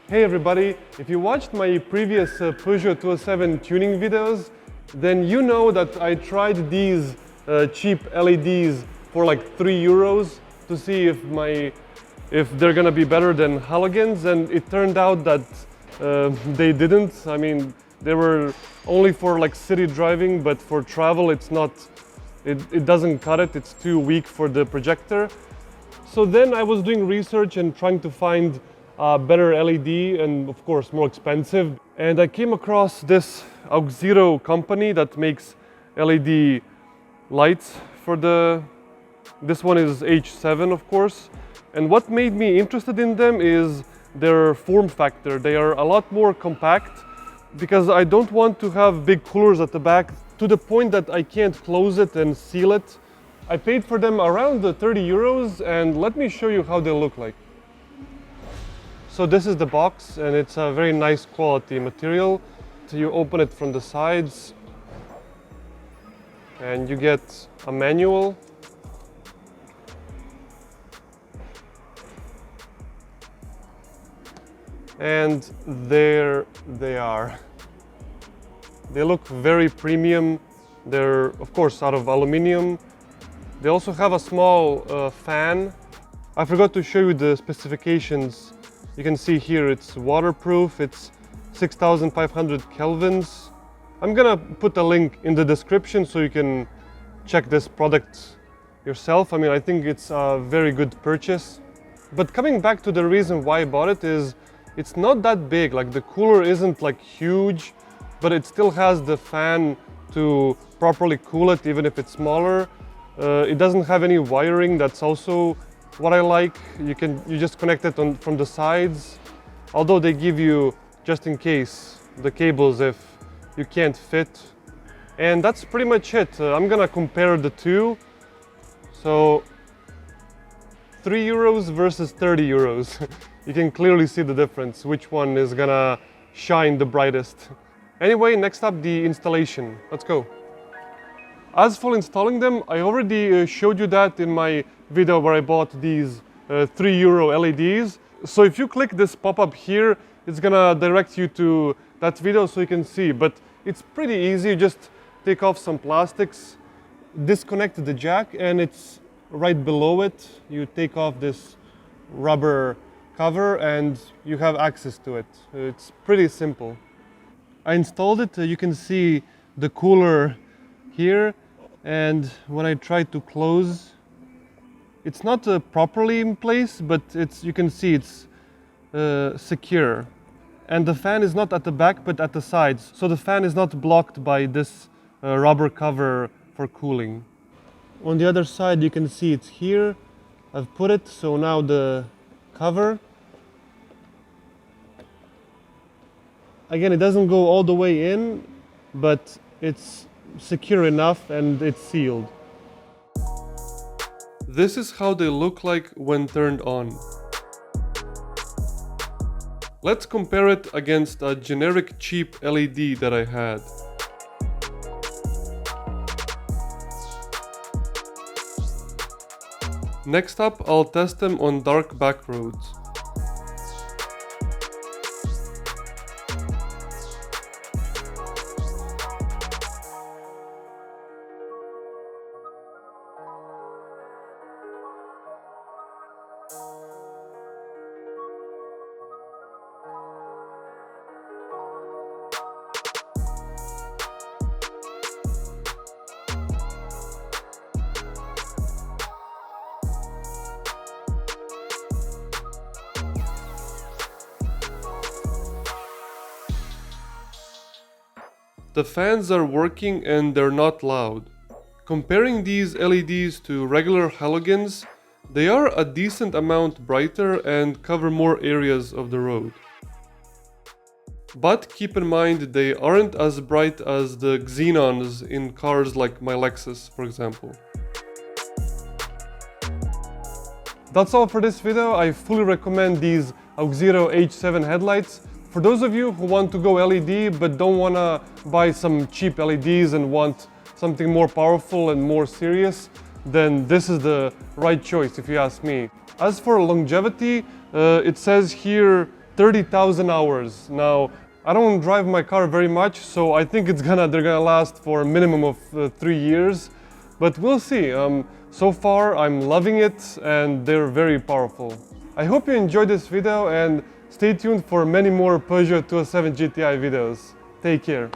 Hey everybody, if you watched my previous Peugeot 207 tuning videos, then you know that I tried these cheap LEDs for like €3 to see if they're gonna be better than halogens, and it turned out that they didn't. I mean, they were only for like city driving, but for travel it doesn't cut it, it's too weak for the projector. So then I was doing research and trying to find a better LED and of course more expensive. And I came across this Auxito company that makes LED lights for this one is H7 of course. And what made me interested in them is their form factor. They are a lot more compact because I don't want to have big coolers at the back to the point that I can't close it and seal it. I paid for them around €30 and let me show you how they look like. So this is the box and it's a very nice quality material. So you open it from the sides and you get a manual. And there they are. They look very premium. They're of course out of aluminium. They also have a small fan. I forgot to show you the specifications. You can see here it's waterproof, it's 6,500 kelvins. I'm gonna put a link in the description so you can check this product yourself. I mean, I think it's a very good purchase. But coming back to the reason why I bought it is it's not that big. Like the cooler isn't like huge, but it still has the fan to properly cool it even if it's smaller. It doesn't have any wiring. That's also what I like. You just connect it from the sides, although they give you, just in case, the cables if you can't fit. And that's pretty much it. I'm gonna compare the two. So €3 versus €30. You can clearly see the difference, which one is gonna shine the brightest. Anyway, next up, the installation. Let's go. As for installing them, I already showed you that in my video where I bought these €3 LEDs. So if you click this pop-up here, it's gonna direct you to that video so you can see. But it's pretty easy. You just take off some plastics, disconnect the jack, and it's right below it. You take off this rubber cover and you have access to it. It's pretty simple. I installed it. You can see the cooler here. And when I try to close, it's not properly in place, but you can see it's secure. And the fan is not at the back, but at the sides. So the fan is not blocked by this rubber cover for cooling. On the other side, you can see it's here. I've put it, so now the cover. Again, it doesn't go all the way in, but it's secure enough and it's sealed. This is how they look like when turned on. Let's compare it against a generic cheap LED that I had. Next up, I'll test them on dark back roads. The fans are working and they're not loud. Comparing these LEDs to regular halogens, they are a decent amount brighter and cover more areas of the road. But keep in mind they aren't as bright as the xenons in cars like my Lexus, for example. That's all for this video. I fully recommend these Auxito H7 headlights. For those of you who want to go LED but don't want to buy some cheap LEDs and want something more powerful and more serious, then this is the right choice if you ask me. As for longevity, it says here 30,000 hours. Now, I don't drive my car very much, so I think they're gonna last for a minimum of 3 years. But we'll see. So far, I'm loving it, and they're very powerful. I hope you enjoyed this video, and stay tuned for many more Peugeot 207 GTI videos. Take care.